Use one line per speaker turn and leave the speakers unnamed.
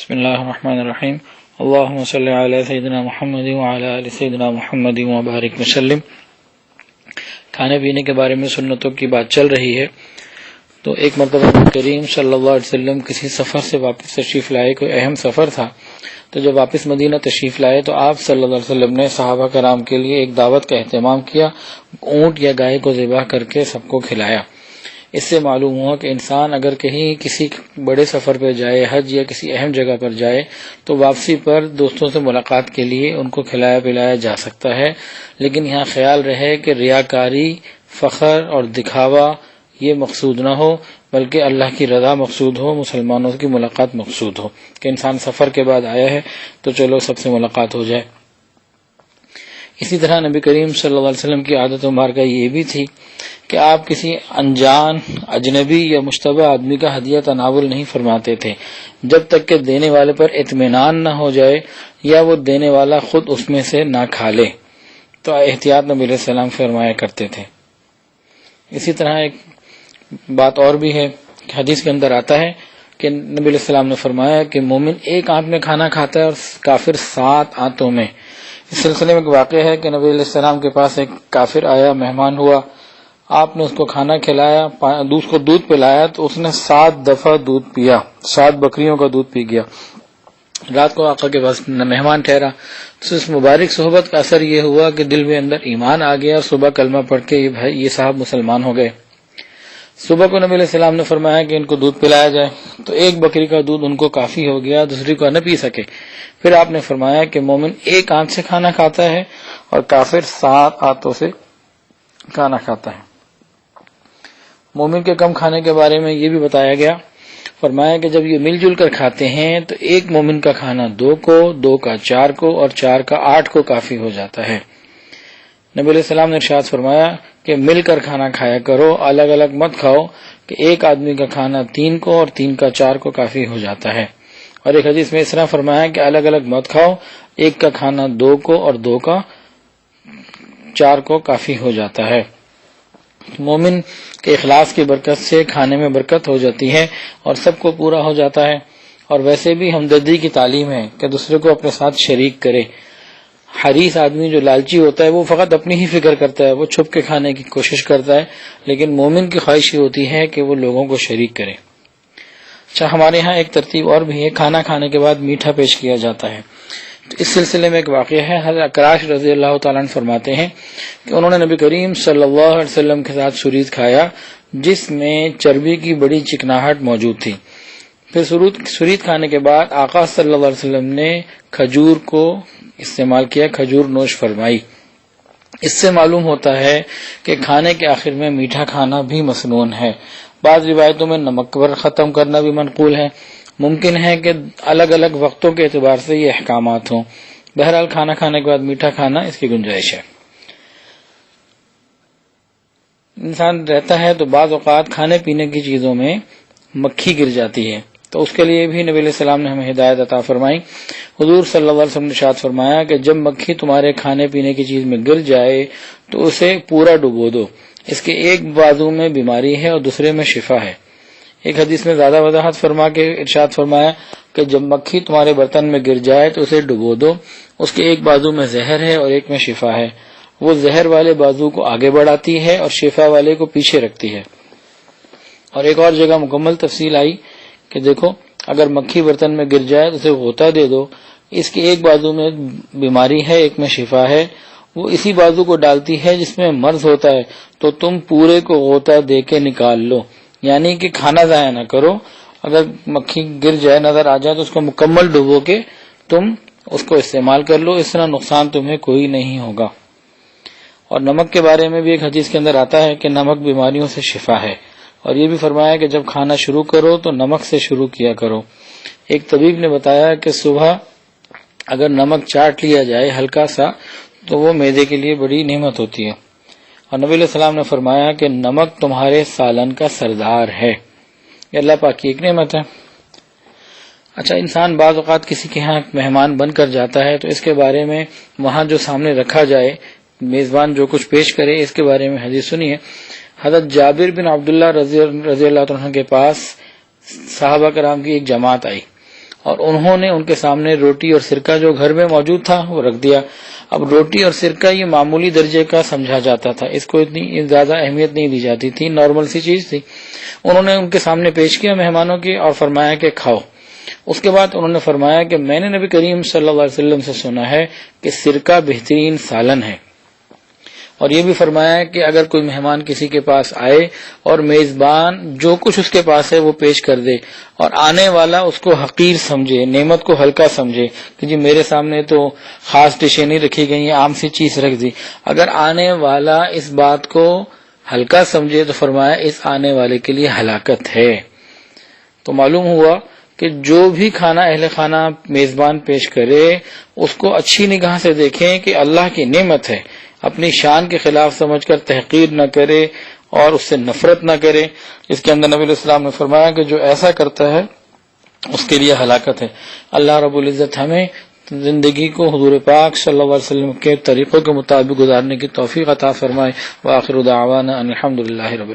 بسم اللہ الرحمن الرحیم اللہم صلی علی سیدنا محمد وعلی آل سیدنا محمد وبارک وسلم۔ کھانے پینے کے بارے میں سنتوں کی بات چل رہی ہے، تو ایک مرتبہ نبی کریم صلی اللہ علیہ وسلم کسی سفر سے واپس تشریف لائے، کوئی اہم سفر تھا، تو جب واپس مدینہ تشریف لائے تو آپ صلی اللہ علیہ وسلم نے صحابہ کرام کے لیے ایک دعوت کا اہتمام کیا، اونٹ یا گائے کو ذبح کر کے سب کو کھلایا۔ اس سے معلوم ہوا کہ انسان اگر کہیں کسی بڑے سفر پہ جائے، حج یا کسی اہم جگہ پر جائے، تو واپسی پر دوستوں سے ملاقات کے لیے ان کو کھلایا پلایا جا سکتا ہے، لیکن یہاں خیال رہے کہ ریاکاری، فخر اور دکھاوا یہ مقصود نہ ہو، بلکہ اللہ کی رضا مقصود ہو، مسلمانوں کی ملاقات مقصود ہو، کہ انسان سفر کے بعد آیا ہے تو چلو سب سے ملاقات ہو جائے۔ اسی طرح نبی کریم صلی اللہ علیہ وسلم کی عادت مبارکہ یہ بھی تھی کہ آپ کسی انجان، اجنبی یا مشتبہ آدمی کا ہدیہ تناول نہیں فرماتے تھے جب تک کہ دینے والے پر اطمینان نہ ہو جائے یا وہ دینے والا خود اس میں سے نہ کھا لے، تو احتیاط نبی علیہ السلام فرمایا کرتے تھے۔ اسی طرح ایک بات اور بھی ہے کہ حدیث کے اندر آتا ہے کہ نبی علیہ السلام نے فرمایا کہ مومن ایک آنت میں کھانا کھاتا ہے اور کافر 7 آنتوں میں۔ اس سلسلے میں ایک واقعہ ہے کہ نبی علیہ السلام کے پاس ایک کافر آیا، مہمان ہوا، آپ نے اس کو کھانا کھلایا، اس کو دودھ پلایا، تو اس نے 7 دفعہ دودھ پیا، 7 بکریوں کا دودھ پی گیا۔ رات کو آقا کے پاس مہمان ٹھہرا، تو اس مبارک صحبت کا اثر یہ ہوا کہ دل میں اندر ایمان آ گیا، اور صبح کلمہ پڑھ کے یہ صاحب مسلمان ہو گئے۔ صبح کو نبی علیہ السلام نے فرمایا کہ ان کو دودھ پلایا جائے، تو ایک بکری کا دودھ ان کو کافی ہو گیا، دوسری کو نہ پی سکے۔ پھر آپ نے فرمایا کہ مومن ایک آنت سے کھانا کھاتا ہے اور کافر 7 آنتوں سے کھانا کھاتا ہے۔ مومن کے کم کھانے کے بارے میں یہ بھی بتایا گیا، فرمایا کہ جب یہ مل جل کر کھاتے ہیں تو ایک مومن کا کھانا 2 کو، 2 کا 4 کو اور 4 کا 8 کو کافی ہو جاتا ہے۔ نبی علیہ السلام نے ارشاد فرمایا کہ مل کر کھانا کھایا کرو، الگ الگ مت کھاؤ، کہ ایک آدمی کا کھانا 3 کو اور 3 کا 4 کو کافی ہو جاتا ہے۔ اور ایک حدیث میں اس طرح فرمایا کہ الگ الگ مت کھاؤ، ایک کا کھانا 2 کو اور 2 کا 4 کو کافی ہو جاتا ہے۔ مومن کے اخلاص کی برکت سے کھانے میں برکت ہو جاتی ہے اور سب کو پورا ہو جاتا ہے۔ اور ویسے بھی ہمدردی کی تعلیم ہے کہ دوسرے کو اپنے ساتھ شریک کرے۔ حریص آدمی جو لالچی ہوتا ہے وہ فقط اپنی ہی فکر کرتا ہے، وہ چھپ کے کھانے کی کوشش کرتا ہے، لیکن مومن کی خواہش یہ ہوتی ہے کہ وہ لوگوں کو شریک کرے۔ اچھا، ہمارے ہاں ایک ترتیب اور بھی ہے، کھانا کھانے کے بعد میٹھا پیش کیا جاتا ہے۔ تو اس سلسلے میں ایک واقعہ ہے، حضرت اکراش رضی اللہ تعالیٰ عنہ فرماتے ہیں کہ انہوں نے نبی کریم صلی اللہ علیہ وسلم کے ساتھ شورید کھایا جس میں چربی کی بڑی چکناہٹ موجود تھی۔ پھر شورید کھانے کے بعد آقا صلی اللہ علیہ وسلم نے کھجور کو استعمال کیا، کھجور نوش فرمائی۔ اس سے معلوم ہوتا ہے کہ کھانے کے آخر میں میٹھا کھانا بھی مسنون ہے۔ بعض روایتوں میں نمک پر ختم کرنا بھی منقول ہے۔ ممکن ہے کہ الگ الگ وقتوں کے اعتبار سے یہ احکامات ہوں۔ بہرحال کھانا کھانے کے بعد میٹھا کھانا اس کی گنجائش ہے۔ انسان رہتا ہے تو بعض اوقات کھانے پینے کی چیزوں میں مکھی گر جاتی ہے، تو اس کے لیے بھی نبی علیہ السلام نے ہمیں ہدایت عطا فرمائی۔ حضور صلی اللہ علیہ وسلم نے ارشاد فرمایا کہ جب مکھی تمہارے کھانے پینے کی چیز میں گر جائے تو اسے پورا ڈبو دو، اس کے ایک بازو میں بیماری ہے اور دوسرے میں شفا ہے۔ ایک حدیث میں زیادہ وضاحت فرما کے ارشاد فرمایا کہ جب مکھی تمہارے برتن میں گر جائے تو اسے ڈبو دو، اس کے ایک بازو میں زہر ہے اور ایک میں شفا ہے، وہ زہر والے بازو کو آگے بڑھاتی ہے اور شفا والے کو پیچھے رکھتی ہے۔ اور ایک اور جگہ مکمل تفصیل آئی کہ دیکھو اگر مکھی برتن میں گر جائے تو اسے غوطہ دے دو، اس کے ایک بازو میں بیماری ہے، ایک میں شفا ہے، وہ اسی بازو کو ڈالتی ہے جس میں مرض ہوتا ہے، تو تم پورے کو غوطہ دے کے نکال لو، یعنی کہ کھانا ضائع نہ کرو۔ اگر مکھی گر جائے، نظر آ جائے، تو اس کو مکمل ڈبو کے تم اس کو استعمال کر لو، اس طرح نقصان تمہیں کوئی نہیں ہوگا۔ اور نمک کے بارے میں بھی ایک حدیث کے اندر آتا ہے کہ نمک بیماریوں سے شفا ہے، اور یہ بھی فرمایا کہ جب کھانا شروع کرو تو نمک سے شروع کیا کرو۔ ایک طبیب نے بتایا کہ صبح اگر نمک چاٹ لیا جائے ہلکا سا تو وہ معدے کے لیے بڑی نعمت ہوتی ہے۔ اور نبی علیہ السلام نے فرمایا کہ نمک تمہارے سالن کا سردار ہے، یہ اللہ پاک کی ایک نعمت ہے۔ اچھا، انسان بعض اوقات کسی کے ہاں مہمان بن کر جاتا ہے تو اس کے بارے میں وہاں جو سامنے رکھا جائے، میزبان جو کچھ پیش کرے، اس کے بارے میں حدیث سنی ہے۔ حضرت جابر بن عبداللہ رضی اللہ عنہ کے پاس صحابہ کرام کی ایک جماعت آئی اور انہوں نے ان کے سامنے روٹی اور سرکہ جو گھر میں موجود تھا وہ رکھ دیا. اب روٹی اور سرکہ یہ معمولی درجے کا سمجھا جاتا تھا، اس کو اتنی زیادہ اہمیت نہیں دی جاتی تھی، نارمل سی چیز تھی. انہوں نے ان کے سامنے پیش کیا مہمانوں کے اور فرمایا کہ کھاؤ. اس کے بعد انہوں نے فرمایا کہ میں نے نبی کریم صلی اللہ علیہ وسلم سے سنا ہے کہ سرکہ بہترین سالن ہے، اور یہ بھی فرمایا کہ اگر کوئی مہمان کسی کے پاس آئے اور میزبان جو کچھ اس کے پاس ہے وہ پیش کر دے اور آنے والا اس کو حقیر سمجھے، نعمت کو ہلکا سمجھے کہ جی میرے سامنے تو خاص ڈشیں نہیں رکھی گئی ہیں، عام سی چیز رکھ دی، اگر آنے والا اس بات کو ہلکا سمجھے تو فرمایا اس آنے والے کے لیے ہلاکت ہے. تو معلوم ہوا کہ جو بھی کھانا اہل خانہ میزبان پیش کرے اس کو اچھی نگاہ سے دیکھیں کہ اللہ کی نعمت ہے، اپنی شان کے خلاف سمجھ کر تحقیر نہ کرے اور اس سے نفرت نہ کرے. اس کے اندر نبی علیہ السلام نے فرمایا کہ جو ایسا کرتا ہے اس کے لیے ہلاکت ہے. اللہ رب العزت ہمیں زندگی کو حضور پاک صلی اللہ علیہ وسلم کے طریقوں کے مطابق گزارنے کی توفیق عطا فرمائے. وآخر دعوانا ان الحمد للہ رب